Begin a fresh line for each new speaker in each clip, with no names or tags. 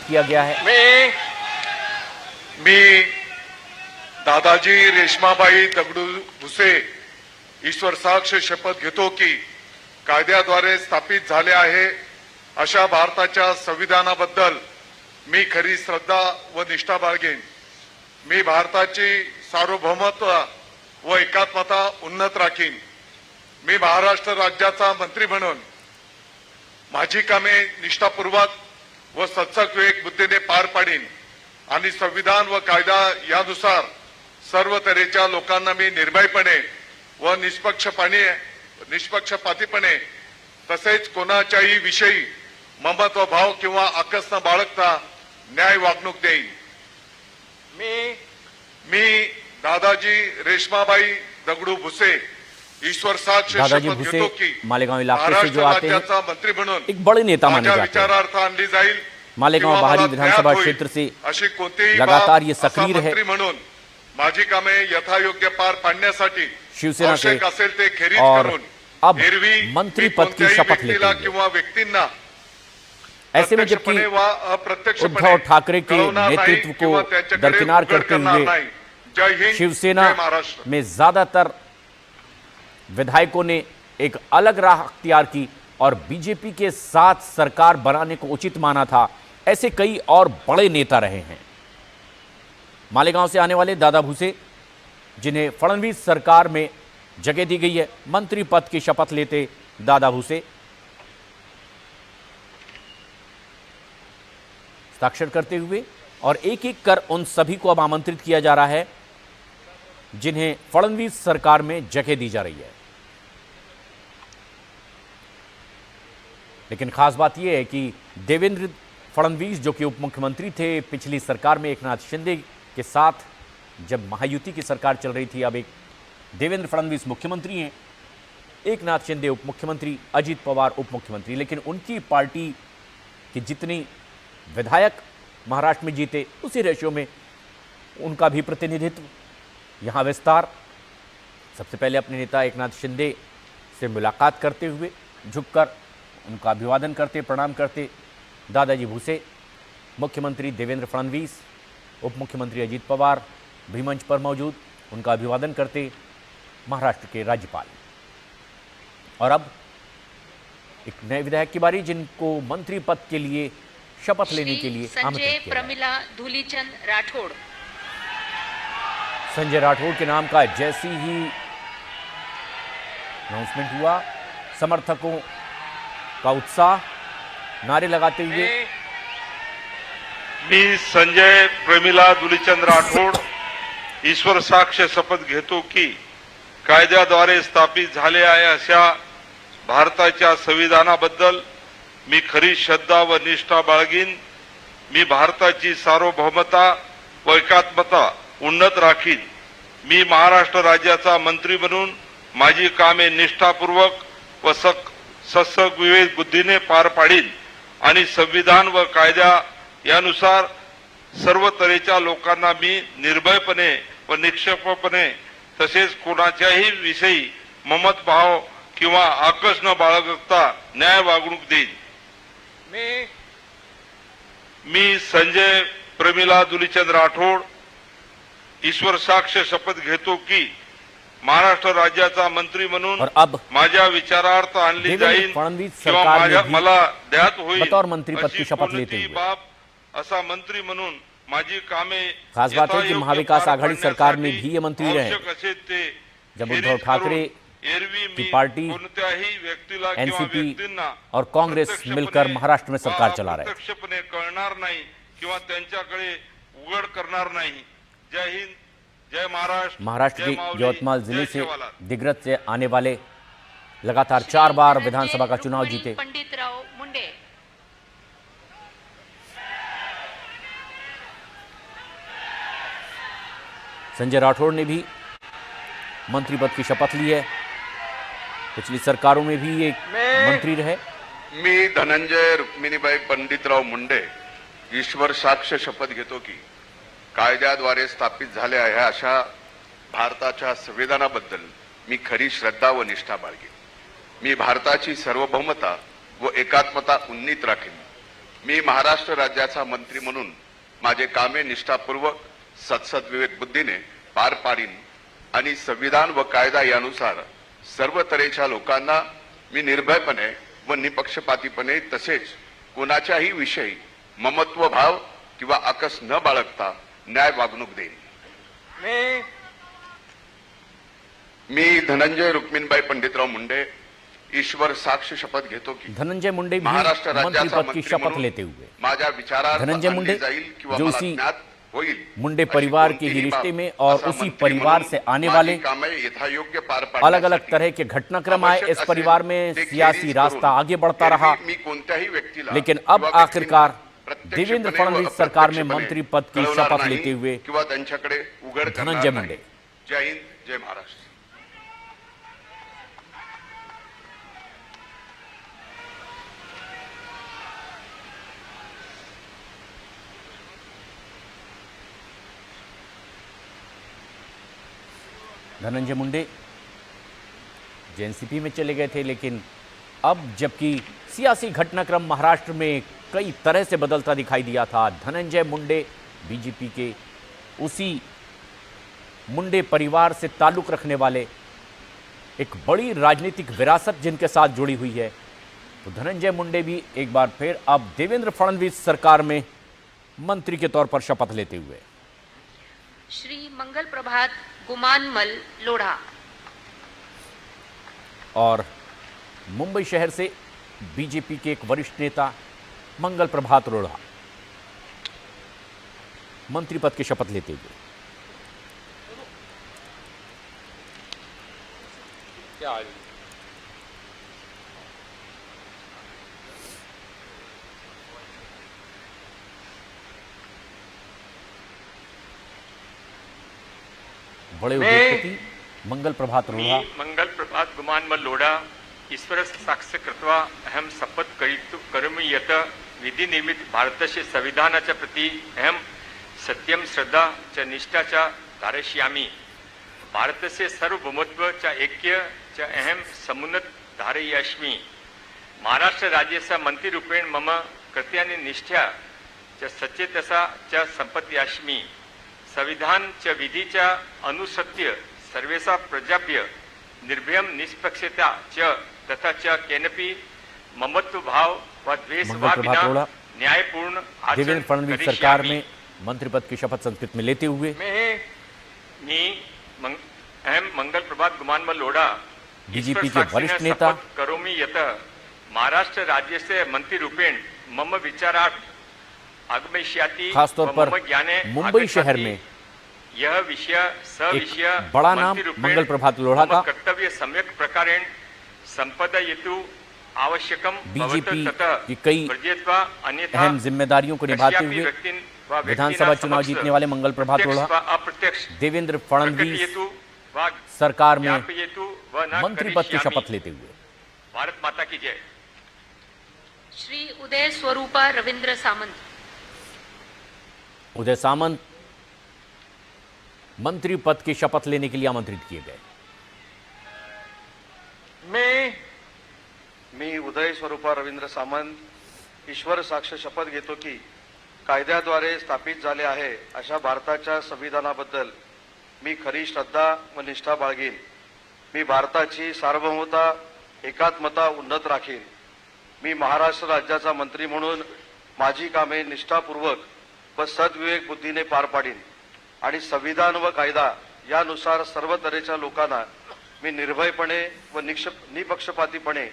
आमंत्रित किया गया है।
मी दादाजी रेश्माबाई दगडू भुसे ईश्वर साक्ष शपथ घेतो की कायद्याद्वारे स्थापित झाले आहे अशा भारताच्या संविधानाबद्दल मी खरी श्रद्धा व निष्ठा बाळगेन। मी भारताची सार्वभौमत्व व एकात्मता उन्नत राखीन। मी महाराष्ट्र राज्याचा मंत्री म्हणून माझी कामे निष्ठापूर्वक व सचक विवेक बुद्धीने पार पाडीन आणि संविधान व कायदा यानुसार सर्व तऱ्हेच्या लोकांना मी निर्भयपणे व निष्पक्षपातीपणे तसेच कोणाच्याही विषयी ममत्व भाव किंवा आकस न बाळगता न्याय वागणूक देईन। मी दादाजी रेश्माबाई दगडू भुसे ईश्वर साक्ष शपथ घेतो की
मालेगांव इलाके से जो आते हैं
मंत्री म्हणून
एक बड़े नेता माने जाते हैं।
विचारार्थ आणली जाईल।
मालेगांव बाहरी विधानसभा क्षेत्र से
अशी कोणतीही
लगातार ये सक्रिय है।
मंत्री म्हणून माझी कामे यथायोग्य पार पाडण्यासाठी
शिवसेना के
आवश्यक असेल ते खेरीज
और
करून
अब
एरवी
मंत्री पद की शपथ लेते हैं।
किंवा व्यक्तिंना
ऐसे में जबकि उद्धव ठाकरे के नेतृत्व को दरकिनार करते हुए शिवसेना में ज्यादातर विधायकों ने एक अलग राह अख्तियार की और बीजेपी के साथ सरकार बनाने को उचित माना था, ऐसे कई और बड़े नेता रहे हैं। मालेगांव से आने वाले दादा भुसे, जिन्हें फडणवीस सरकार में जगह दी गई है, मंत्री पद की शपथ लेते दादा भुसे हस्ताक्षर करते हुए और एक एक कर उन सभी को अब आमंत्रित किया जा रहा है जिन्हें फडणवीस सरकार में जगह दी जा रही है। लेकिन खास बात यह है कि देवेंद्र फडणवीस, जो कि उप मुख्यमंत्री थे पिछली सरकार में एकनाथ शिंदे के साथ, जब महायुति की सरकार चल रही थी, अब एक देवेंद्र फडणवीस मुख्यमंत्री हैं, एकनाथ शिंदे उप मुख्यमंत्री, अजित पवार उप मुख्यमंत्री। लेकिन उनकी पार्टी के जितनी विधायक महाराष्ट्र में जीते उसी रेशियो में उनका भी प्रतिनिधित्व, यहाँ विस्तार। सबसे पहले अपने नेता एकनाथ शिंदे से मुलाकात करते हुए झुककर उनका अभिवादन करते, प्रणाम करते दादाजी भुसे, मुख्यमंत्री देवेंद्र फडणवीस, उप मुख्यमंत्री अजित पवार भी मंच पर मौजूद, उनका अभिवादन करते महाराष्ट्र के राज्यपाल। और अब एक नए विधायक की बारी, जिनको मंत्री पद के लिए शपथ लेने के लिए
संजय प्रमिला धूलीचंद राठौड़।
संजय राठौड़ के नाम का जैसी ही अनाउंसमेंट हुआ, समर्थकों का उत्साह, नारे लगाते हुए
मी संजय प्रमिला धूलीचंद राठौड़ ईश्वर साक्ष शपथ घेतो की कायद्याद्वारे स्थापित झाले आहे अशा भारताच्या संविधानाबद्दल मी खरी श्रद्धा व निष्ठा बाळगीन। मी भारताची सार्वभौमता व एकात्मता उन्नत राखीन। मी महाराष्ट्र राज्याचा मंत्री म्हणून माझी कामे निष्ठापूर्वक व सचक विवेक बुद्धीने पार पाडीन आणि संविधान व कायदा यानुसार सर्व तऱ्हेच्या लोकांना मी निर्भयपणे व निष्पक्षपातीपणे तसेच कोणाच्याही विषयी ममत भाव किंवा आकस न बाळगता न्याय वागणूक देईन। मी संजय प्रमिला धूलीचंद राठौड़ ईश्वर साक्ष शपथ घेतो की महाराष्ट्र राज्याचा मंत्री म्हणून माझ्या विचारार्थ आणली जाईल किंवा मला ज्ञात होईल
बतौर मंत्री पद की शपथ लेते हुए
असा मंत्री म्हणून माझी कामे।
खास बात है कि महाविकास आघाड़ी सरकार में भी ये मंत्री रहे। जब उद्धव ठाकरे की पार्टी एनसीपी और कांग्रेस मिलकर महाराष्ट्र में सरकार चला रहे
प्रत्यक्षपणे कळणार नाही किंवा त्यांच्याकडे उघड करणार नाही। जय हिंद, जय महाराष्ट्र।
महाराष्ट्र के यवतमाल जिले से दिग्रज से आने वाले लगातार 4 बार विधानसभा का चुनाव जीते
पंडितराव मुंडे।
संजय राठौड़ ने भी मंत्री पद की शपथ ली है, पिछली सरकारों में भी एक मंत्री रहे।
मी धनंजय रुक्मिणीबाई पंडितराव मुंडे ईश्वर साक्ष शपथ घेतो की कायद्याद्वारे स्थापित झाले आहे अशा भारताच्या संविधानाबद्दल मी खरी श्रद्धा व निष्ठा बाळगेन। मी भारताची सार्वभौमता व एकात्मता उन्नीत राखीन।
मी महाराष्ट्र राज्याचा मंत्री म्हणून माझे कामे निष्ठापूर्वक सदसद्विवेक बुद्धीने पार पाडीन आणि संविधान व कायदा यानुसार सर्व तऱ्हेच्या लोकांना मी निर्भयपणे व निपक्षपातीपणे तसेच कोणाच्याही विषयी ममत्व भाव किंवा आकस न बाळगता न्याय वागणूक देईन। मी धनंजय रुक्मिणबाई पंडितराव मुंडे ईश्वर साक्ष शपथ घेतो की
धनंजय मुंडे भी
महाराष्ट्र
मंत्री
राज्याचा
पद की
मंत्री
शपथ
म्हणून
लेते हुए
माझ्या विचारार्थ
धनंजय
आणली
मुंडे
जाईल किंवा
जो
मला
उसी
ज्ञात होईल
मुंडे
अशी
परिवार के ही
कोणतीही
रिश्ते
बाब
में और
असा
उसी
मंत्री
परिवार
म्हणून
से आने
माझी
वाले
कामे यथायोग्य पार
अलग अलग
पाडण्यासाठी
तरह के घटनाक्रम आए।
आवश्यक
इस
असेल
परिवार में
ते
सियासी
खेरीज
रास्ता
करून
आगे बढ़ता
एरवी
रहा,
मी कोणत्याही व्यक्तीला
लेकिन अब
किंवा व्यक्तींना
आखिरकार
प्रत्यक्षपणे
देवेंद्र
व
फडणवीस सरकार में
अप्रत्यक्षपणे
मंत्री पद की
कळवणार
शपथ
नाही
लेते हुए
किंवा त्यांच्याकडे उघड करणार
धनंजय
नाही।
मुंडे।
जय हिंद, जय महाराष्ट्र।
धनंजय मुंडे जेएनसीपी में चले गए थे, लेकिन अब जबकि सियासी घटनाक्रम महाराष्ट्र में कई तरह से बदलता दिखाई दिया था, धनंजय मुंडे बीजेपी के उसी मुंडे परिवार से ताल्लुक रखने वाले, एक बड़ी राजनीतिक विरासत जिनके साथ जुड़ी हुई है, तो धनंजय मुंडे भी एक बार फिर अब देवेंद्र फडणवीस सरकार में मंत्री के तौर पर शपथ लेते हुए।
श्री मंगल प्रभात गुमानमल लोढ़ा।
और मुंबई शहर से बीजेपी के एक वरिष्ठ नेता मंगल प्रभात लोढ़ा मंत्री पद की शपथ लेते हुए। बड़े उद्योगपति मंगल प्रभात लोढ़ा।
मंगल प्रभात गुमानमल लोढ़ा ईश्वर साक्ष कृत्वा अहम शपथ करोमि यत् विधि निर्मित भारतस्य संविधानाच्या प्रति अहम सत्यम श्रद्धा च निष्ठा च धारयिष्यामि। भारतस्य सार्वभौमत्व च ऐक्य च अहम समुन्नत धारयिष्यामि। महाराष्ट्र राज्यस्य मंत्रिरूपेण मम कृत्यानि निष्ठा च सचेतसा च संपत्यास्मि। संविधान च विधि च अनुसृत्य सर्वेषां प्रजाभ्य निर्भयं निष्पक्षता च तथा च केनपि ममत्व भाव व द्वेष
मंगल
वा
प्रभात
बिना
लोढ़ा
न्यायपूर्ण
देवेंद्र फडणवीस सरकार में मंत्री पद की शपथ संस्कृत में लेते हुए।
अहम मंगल प्रभात गुमानमल लोढ़ा
बीजेपी के वरिष्ठ नेता
करोमि यत् महाराष्ट्र राज्य से मंत्री रूपेण मम विचारार्थ आगमिष्याति
खासतौर
व
पर
मम ज्ञाने
मुंबई शहर
आगच्छाति।
में
यह विषय सविषय
एक बड़ा नाम
मंत्रिरूपेण
मंगल प्रभात लोढ़ा
मम
का
कर्तव्य सम्यक प्रकारेण संपादयितुं आवश्यकं
बीजेपी
भवतः ततः
की कई
वर्जयित्वा अन्यथा
अहम जिम्मेदारियों को निभाते
कस्यापि
हुए
व्यक्तिन वा
विधानसभा
व्यक्तिना
चुनाव
समक्ष
जीतने वाले मंगल प्रभात
प्रत्यक्ष
लोढ़ा
वा अप्रत्यक्ष
देवेंद्र फडणवीस
प्रकटयतु वा
सरकार में
ज्ञापयतु व न
मंत्री पद की
करिष्यामि।
शपथ लेते हुए।
भारत माता की जय।
श्री उदय स्वरूपा रविंद्र सामंत।
उदय सामंत मंत्री पद की शपथ लेने के लिए आमंत्रित किए गए।
मी उदय स्वरूपा रवींद्र सामंत ईश्वर साक्ष शपथ घेतो की कायद्याद्वारे स्थापित झाले आहे अशा भारताच्या संविधानाबद्दल मी खरी श्रद्धा व निष्ठा बाळगीन। मी भारताची सार्वभौमता एकात्मता उन्नत राखीन। मी महाराष्ट्र राज्याचा मंत्री म्हणून माझी कामे निष्ठापूर्वक व सद्विवेक बुद्धीने पार पाडीन आणि संविधान व कायदा यानुसार सर्व तऱ्हेच्या लोकांना मी निर्भयपणे व निपक्षपातीपणे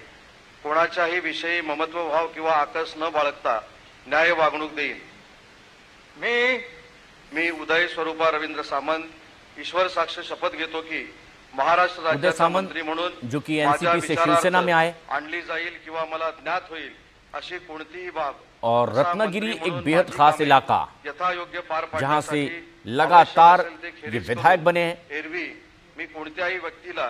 कोणाच्याही विषयी ममत्वभाव किंवा आकस न बाळगता न्याय वागणूक देईन। मी उदय स्वरूपा रवींद्र सामंत ईश्वर साक्ष शपथ घेतो की महाराष्ट्र
उदय
राज्याचा
सामंत
मंत्री म्हणून
जो कि
माझ्या
एनसीपी से
विचारार्थ
शिवसेना में आए
आणली जाईल किंवा मला ज्ञात होईल अशी कोणतीही बाब
और
असा
रत्नागिरी
मंत्री
एक
म्हणून
बेहद
माझी
खास
कामे
इलाका
यथायोग्य पार
जहां से
पाडण्यासाठी
लगातार
आवश्यक असेल ते
ये
खेरीज
विधायक
करून
बने हैं।
एरवी मी कोणत्याही व्यक्तीला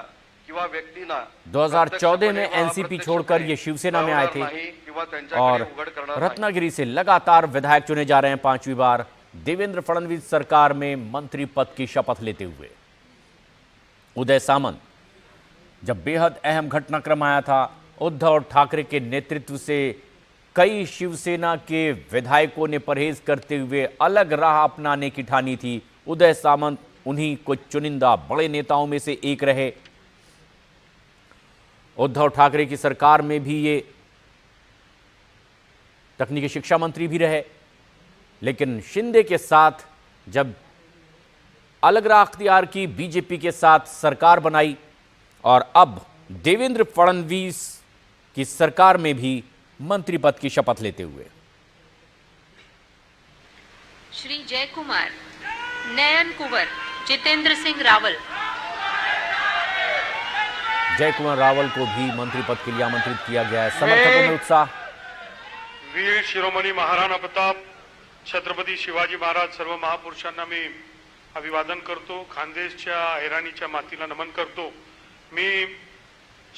किंवा व्यक्तींना
2014 में
प्रत्यक्षपणे व
एनसीपी छोड़कर ये शिवसेना में आए थे
कळवणार नाही किंवा त्यांच्याकडे
और
उघड करणार नाही।
रत्नागिरी से लगातार विधायक चुने जा रहे हैं 5वीं बार देवेंद्र फडणवीस सरकार में मंत्री पद की शपथ लेते हुए। उदय सामंत जब बेहद अहम घटनाक्रम आया था, उद्धव ठाकरे के नेतृत्व से कई शिवसेना के विधायकों ने परहेज करते हुए अलग राह अपनाने की ठानी थी। उदय सामंत उन्हीं कुछ चुनिंदा बड़े नेताओं में से एक रहे। उद्धव ठाकरे की सरकार में भी ये तकनीकी शिक्षा मंत्री भी रहे, लेकिन शिंदे के साथ जब अलग राह अख्तियार की, बीजेपी के साथ सरकार बनाई और अब देवेंद्र फडणवीस की सरकार में भी मंत्री पद की शपथ लेते हुए
श्री जय कुमार, नयन कुंवर, जितेंद्र सिंह रावल।
जय कुमार रावल को भी मंत्री पद के लिए आमंत्रित किया गया है। समर्थकों में उत्साह।
वीर शिरोमणी महाराणा प्रताप छत्रपती शिवाजी महाराज सर्व महापुरुषांना मी अभिवादन करतो। खानदेशच्या ऐराणीच्या मातीला नमन करतो। मी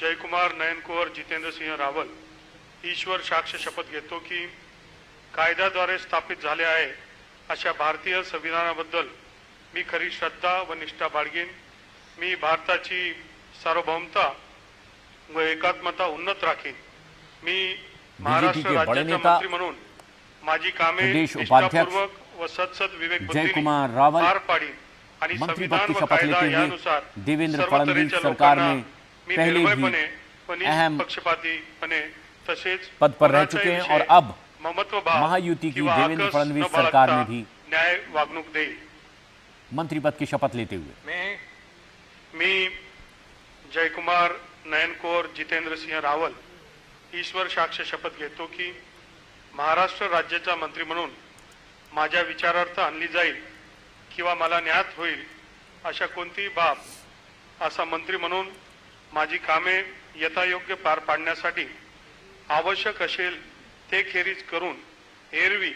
जयकुमार, नयनकुवर, जितेंद्र सिंह रावल ईश्वर साक्ष शपथ घेतो की कायद्याद्वारे स्थापित झाले आहे अशा भारतीय संविधानाबद्दल मी खरी श्रद्धा व निष्ठा बाळगीन। मी भारताची सार्वभौमता व एकात्मता उन्नत राखीन। मी महाराष्ट्र
के बड़े
राज्याचा
नेता,
मंत्री म्हणून माझी कामे
प्रदेश उपाध्यक्ष
निष्ठापूर्वक व सत्सद विवेक
जयकुमार रावल
पार पाडीन आणि
मंत्री पद
संविधान
की
व
शपथ
कायदा
लेते हुए
यानुसार
देवेंद्र
सर्व
फडणवीस
तऱ्हेच्या
सरकार
लोकांना
में
मी
पहले भी
निर्भयपणे व
अहम
निष्पक्षपातीपणे तसेच
पद पर रह
कोणाचाही
चुके हैं
विषय
और अब
ममत्वभाव
महायुति की
किंवा
देवेंद्र
आकस
फडणवीस
न
सरकार
बाळगता
में भी
न्याय वागणूक देईल।
मंत्री पद की शपथ लेते हुए
मी जयकुमार, नयनकुवर, जितेंद्र सिंह रावल ईश्वर साक्ष शपथ घेतो की महाराष्ट्र राज्याचा मंत्री म्हणून माझ्या विचारार्थ आणली जाईल किंवा मला ज्ञात होईल अशा कोणतीही बाब असा मंत्री म्हणून माझी कामे यथायोग्य पार पाडण्यासाठी आवश्यक असेल ते खेरीज करून एरवी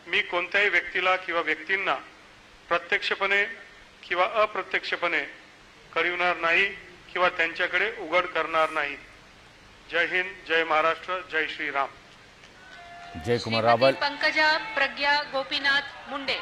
मी कोणत्याही व्यक्तीला किंवा व्यक्तींना प्रत्यक्षपणे किंवा अप्रत्यक्षपणे कळविणार नाही किंवा त्यांच्याकडे उघड करणार नाही। जय हिंद, जय महाराष्ट्र, जय श्रीराम।
जय कुमार
श्रीमती
रावल।
पंकजा प्रज्ञा गोपीनाथ मुंडे।